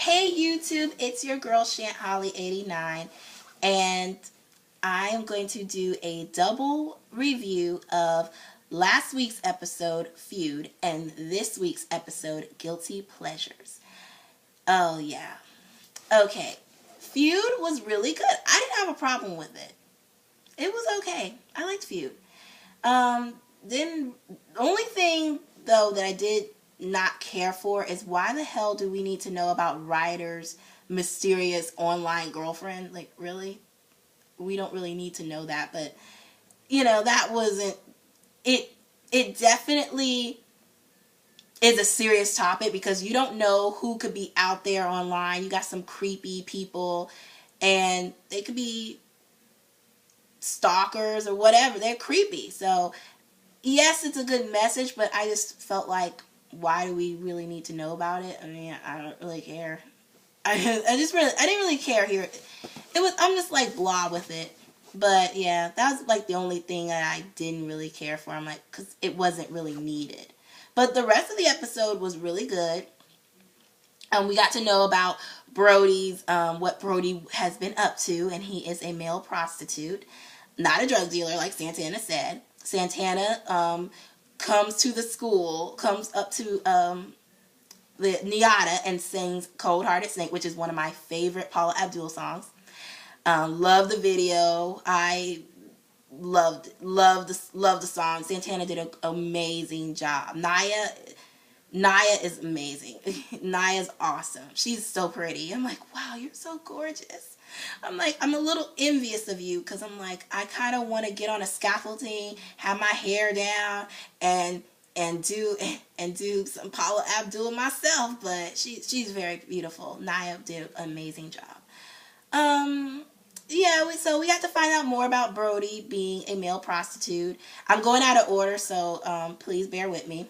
Hey YouTube, it's your girl Shant Holly 89, and I am going to do a double review of last week's episode Feud and this week's episode Guilty Pleasures. Oh yeah. Okay. Feud was really good. I didn't have a problem with it. It was okay. I liked Feud. Then the only thing though that I did not care for is why the hell do we need to know about Ryder's mysterious online girlfriend? Like, really? We don't really need to know that, but that wasn't it. It definitely is a serious topic because you don't know who could be out there online. You got some creepy people and they could be stalkers or whatever. They're creepy. So yes, it's a good message, but I just felt like, why do we really need to know about it? I mean, I don't really care. I didn't really care here. I'm just like blah with it. But yeah, that was like the only thing that I didn't really care for. I'm like, because it wasn't really needed. But the rest of the episode was really good. We got to know about Brody's, what Brody has been up to, and he is a male prostitute, not a drug dealer like Santana said. Santana comes to the school, comes up to the Nyada and sings Cold Hearted Snake, which is one of my favorite Paula Abdul songs. Love the video. I loved the song. Santana did an amazing job. Naya is amazing. Naya's awesome. She's so pretty. I'm like, wow, you're so gorgeous. I'm like, I'm a little envious of you because I'm like, I kind of want to get on a scaffolding, have my hair down, and do some Paula Abdul myself. But she's very beautiful. Naya did an amazing job. Yeah, so we got to find out more about Brody being a male prostitute. I'm going out of order, so please bear with me.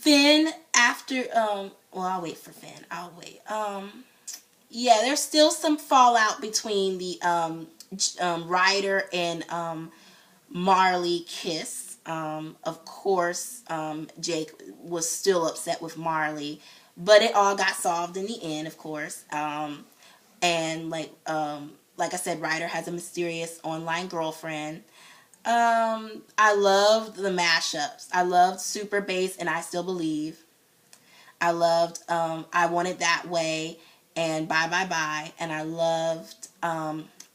Then after, well, I'll wait for Finn. I'll wait. Yeah, there's still some fallout between the Ryder and Marley kiss. Of course, Jake was still upset with Marley, but it all got solved in the end, of course. And like I said, Ryder has a mysterious online girlfriend. I loved the mashups. I loved Super Bass and I Still Believe. I loved I Want It That Way and Bye Bye Bye. And I loved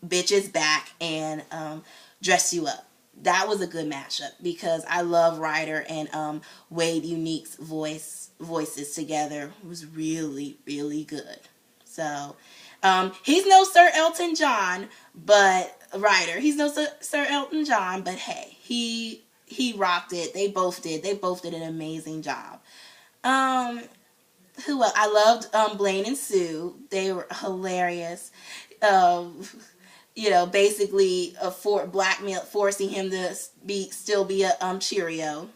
Bitches Back and Dress You Up. That was a good mashup because I love Ryder and Wade Unique's voices together. It was really, really good. So he's no Sir Elton John, but Ryder. He's no Sir Elton John, but hey, he rocked it. They both did. They both did an amazing job. Who else? I loved Blaine and Sue. They were hilarious. Basically for blackmail, forcing him to still be a Cheerio.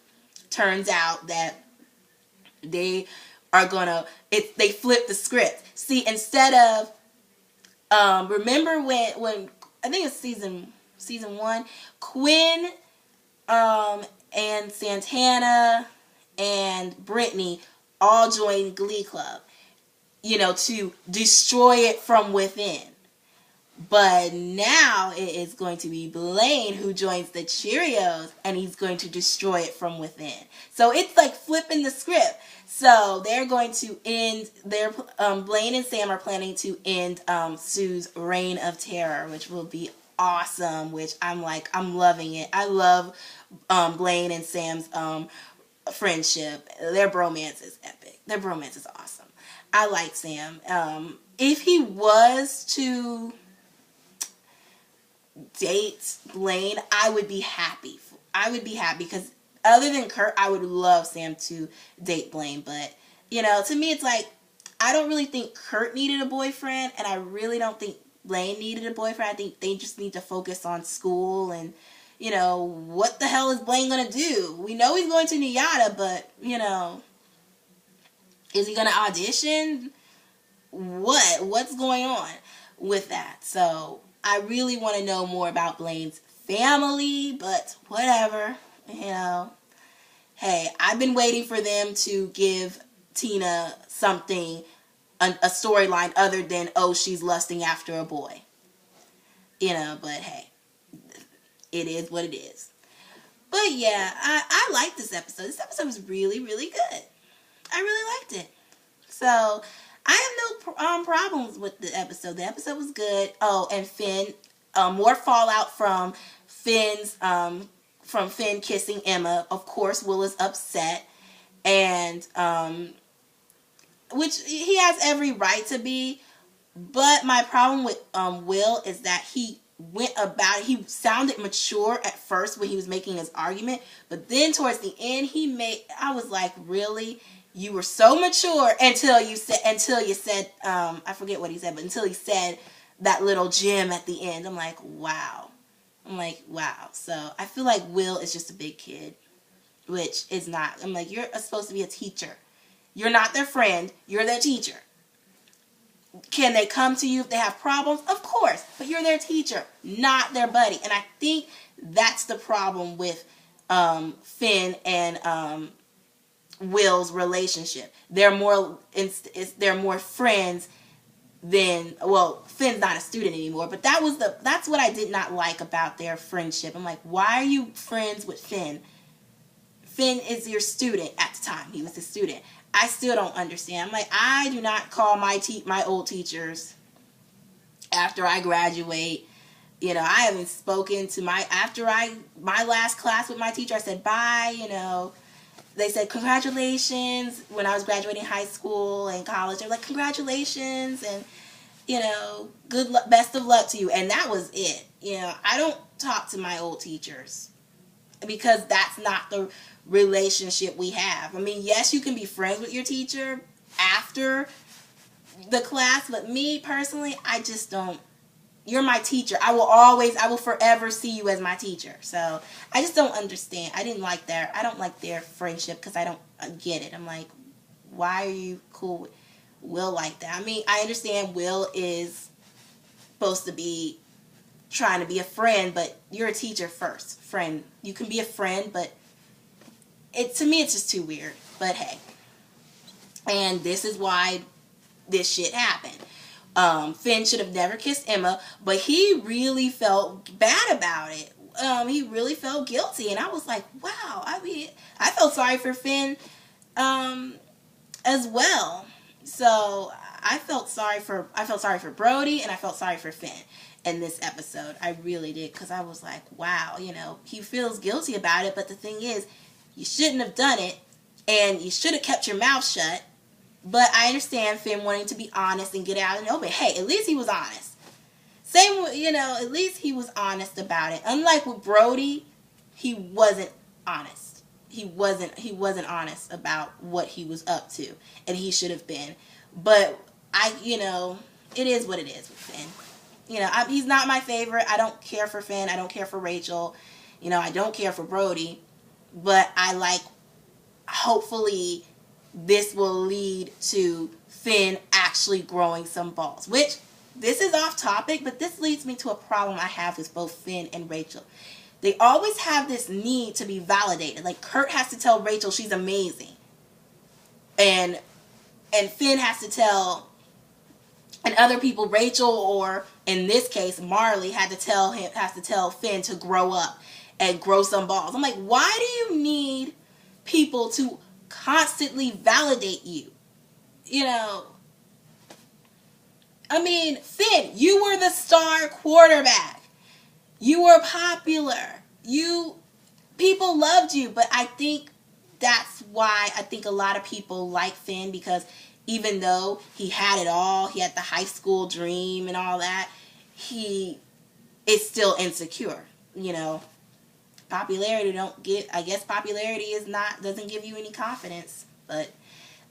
Turns out that they are gonna. They flip the script. See, instead of remember when I think it's season 1, Quinn and Santana and Brittany all joined Glee Club, to destroy it from within. But now it is going to be Blaine who joins the Cheerios, and he's going to destroy it from within. So it's like flipping the script. So they're going to end Blaine and Sam are planning to end Sue's reign of terror, which will be awesome. Which I'm loving it. I love Blaine and Sam's friendship. Their bromance is epic. Their bromance is awesome. I like Sam. If he was to date Blaine, I would be happy. Because other than Kurt, I would love Sam to date Blaine. But, to me, it's like, I don't really think Kurt needed a boyfriend, and I really don't think Blaine needed a boyfriend. I think they just need to focus on school and, what the hell is Blaine going to do? We know he's going to Nyada, but, is he going to audition? What's going on with that? So I really want to know more about Blaine's family, but whatever, Hey, I've been waiting for them to give Tina something, a storyline other than, oh, she's lusting after a boy. You know, but hey, it is what it is. But yeah, I like this episode. This episode was really, really good. I really liked it. So I have no problems with the episode. The episode was good. Oh, and Finn, more fallout from Finn kissing Emma. Of course, Will is upset, and which he has every right to be. But my problem with Will is that he he sounded mature at first when he was making his argument, but then towards the end I was like, really? You were so mature until you said I forget what he said, but until he said that little gem at the end. I'm like, wow. So I feel like Will is just a big kid, which is not. I'm like, you're supposed to be a teacher. You're not their friend. You're their teacher. Can they come to you if they have problems? Of course. But you're their teacher, not their buddy. And I think that's the problem with Finn and Will's relationship. They're more friends than, well, Finn's not a student anymore, but that's what I did not like about their friendship. I'm like, why are you friends with Finn? Finn is your student at the time. He was a student. I still don't understand. I'm like, I do not call my old teachers after I graduate. You know, I haven't spoken to my last class with my teacher. I said bye. You know, they said congratulations when I was graduating high school and college. They're like, congratulations, and you know, good luck, best of luck to you. And that was it. You know, I don't talk to my old teachers because that's not the relationship we have. I mean, yes, you can be friends with your teacher after the class, but me personally, I just don't. You're my teacher. I will forever see you as my teacher. So I just don't understand. I don't like their friendship because I don't get it. I'm like, why are you cool with Will like that? I mean, I understand Will is supposed to be trying to be a friend, but you're a teacher first. Friend. You can be a friend, but to me, it's just too weird. But hey. And this is why this shit happened. Finn should have never kissed Emma, but he really felt bad about it. He really felt guilty, and I was like, wow. I mean, I felt sorry for Finn as well. So I felt sorry for Brody, and I felt sorry for Finn in this episode. I really did, because I was like, wow, you know, he feels guilty about it, but the thing is, you shouldn't have done it, and you should have kept your mouth shut. But I understand Finn wanting to be honest and get out in the open. Hey, at least he was honest. Same, you know, at least he was honest about it. Unlike with Brody, he wasn't honest. He wasn't honest about what he was up to, and he should have been. But you know, it is what it is with Finn. You know, he's not my favorite. I don't care for Finn. I don't care for Rachel. You know, I don't care for Brody. But hopefully this will lead to Finn actually growing some balls. Which, this is off topic, but this leads me to a problem I have with both Finn and Rachel. They always have this need to be validated. Like, Kurt has to tell Rachel she's amazing. And Finn has to tell, and other people, Rachel, or in this case, Marley, has to tell Finn to grow up and grow some balls. I'm like, why do you need people to constantly validate you? You know, I mean, Finn, you were the star quarterback. You were popular. People loved you, but I think that's why I think a lot of people like Finn, because even though he had it all, he had the high school dream and all that, he is still insecure, you know. Popularity doesn't give you any confidence, but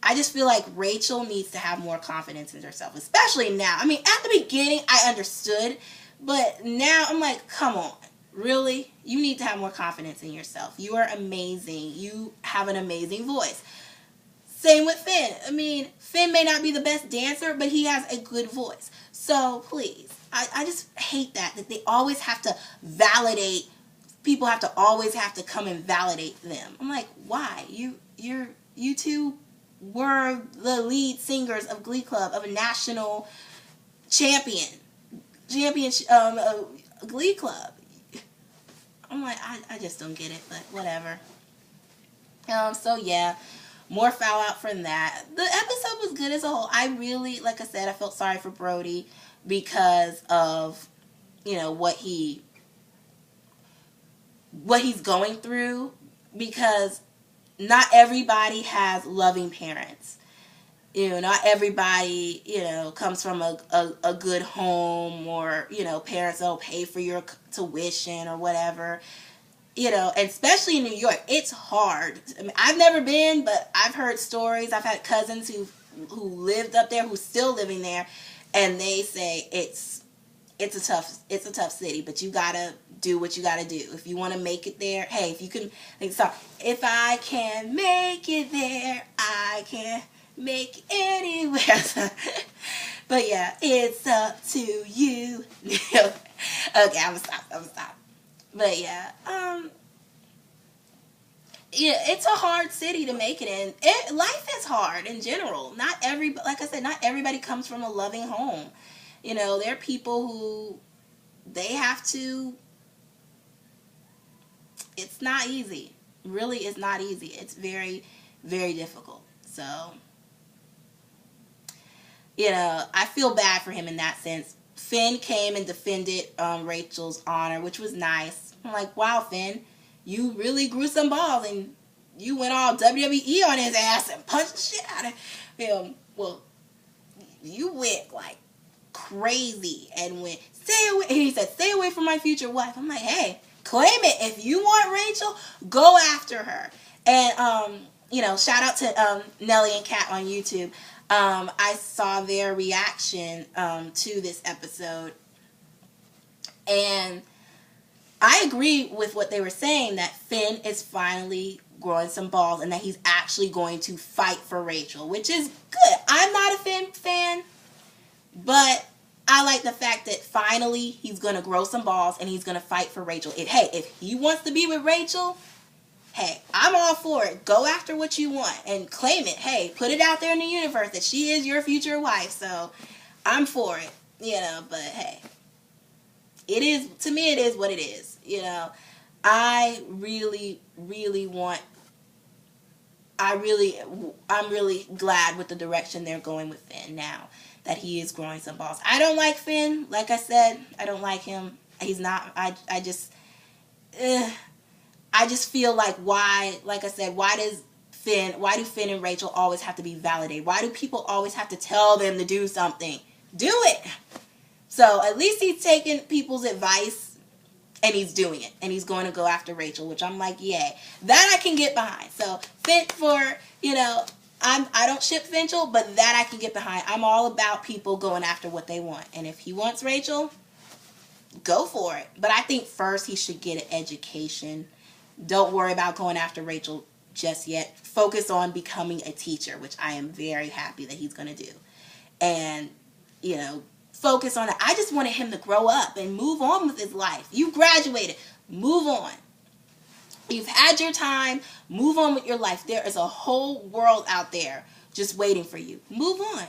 I just feel like Rachel needs to have more confidence in herself, especially now. I mean, at the beginning, I understood, but now I'm like, come on, really? You need to have more confidence in yourself. You are amazing. You have an amazing voice. Same with Finn. I mean, Finn may not be the best dancer, but he has a good voice. So please, I just hate that they always have to validate. People always have to come and validate them. I'm like, why? You two were the lead singers of Glee Club, of a national championship Glee Club. I'm like, I just don't get it, but whatever. So yeah, more fallout from that. The episode was good as a whole. I really, like I said, I felt sorry for Brody because of, you know, what he's going through, because not everybody has loving parents. You know, not everybody, you know, comes from a good home, or, you know, parents that'll pay for your tuition or whatever. You know, and especially in New York, it's hard. I mean, I've never been, but I've heard stories. I've had cousins who lived up there, who's still living there, and they say it's a tough city, but you gotta do what you gotta do if you want to make it there. Hey, if you can, like, sorry, if I can make it there, I can make it anywhere. But yeah, it's up to you. Okay, I'm gonna stop. But yeah, yeah, it's a hard city to make it in. Life is hard in general. Like I said, not everybody comes from a loving home. You know, there are people who they have to. It's not easy. Really, it's not easy. It's very, very difficult. So, you know, I feel bad for him in that sense. Finn came and defended Rachel's honor, which was nice. I'm like, wow, Finn, you really grew some balls, and you went all WWE on his ass and punched the shit out of him. Well, you went like crazy and went, stay away. And he said, stay away from my future wife. I'm like, hey, claim it. If you want Rachel, go after her. And, you know, shout out to Nelly and Kat on YouTube. I saw their reaction to this episode, and I agree with what they were saying, that Finn is finally growing some balls and that he's actually going to fight for Rachel, which is good. I'm not a Finn fan, but I like the fact that finally he's going to grow some balls and he's going to fight for Rachel. If he wants to be with Rachel, hey, I'm all for it. Go after what you want and claim it. Hey, put it out there in the universe that she is your future wife. So I'm for it, you know, but hey, to me, it is what it is. You know, I'm really glad with the direction they're going with Finn now, that he is growing some balls. I don't like Finn. Like I said, I don't like him. He's not, I just feel like why do Finn and Rachel always have to be validated? Why do people always have to tell them to do something? Do it! So at least he's taking people's advice and he's doing it. And he's going to go after Rachel, which I'm like, yay. That I can get behind. So Finn, I don't ship Finchel, but that I can get behind. I'm all about people going after what they want. And if he wants Rachel, go for it. But I think first he should get an education. Don't worry about going after Rachel just yet. Focus on becoming a teacher, which I am very happy that he's going to do. And, you know, focus on it. I just wanted him to grow up and move on with his life. You graduated. Move on. You've had your time. Move on with your life. There is a whole world out there just waiting for you. Move on.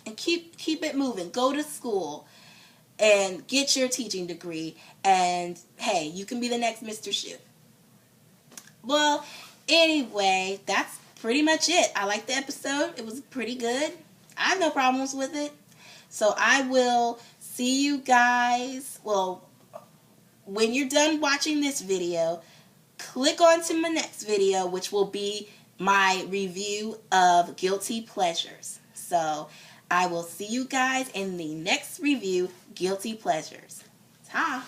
And keep it moving. Go to school and get your teaching degree. And, hey, you can be the next Mr. Shu. Well, anyway, that's pretty much it. I liked the episode. It was pretty good. I have no problems with it. So I will see you guys. Well, when you're done watching this video, click on to my next video, which will be my review of Guilty Pleasures. So I will see you guys in the next review, Guilty Pleasures. Ta!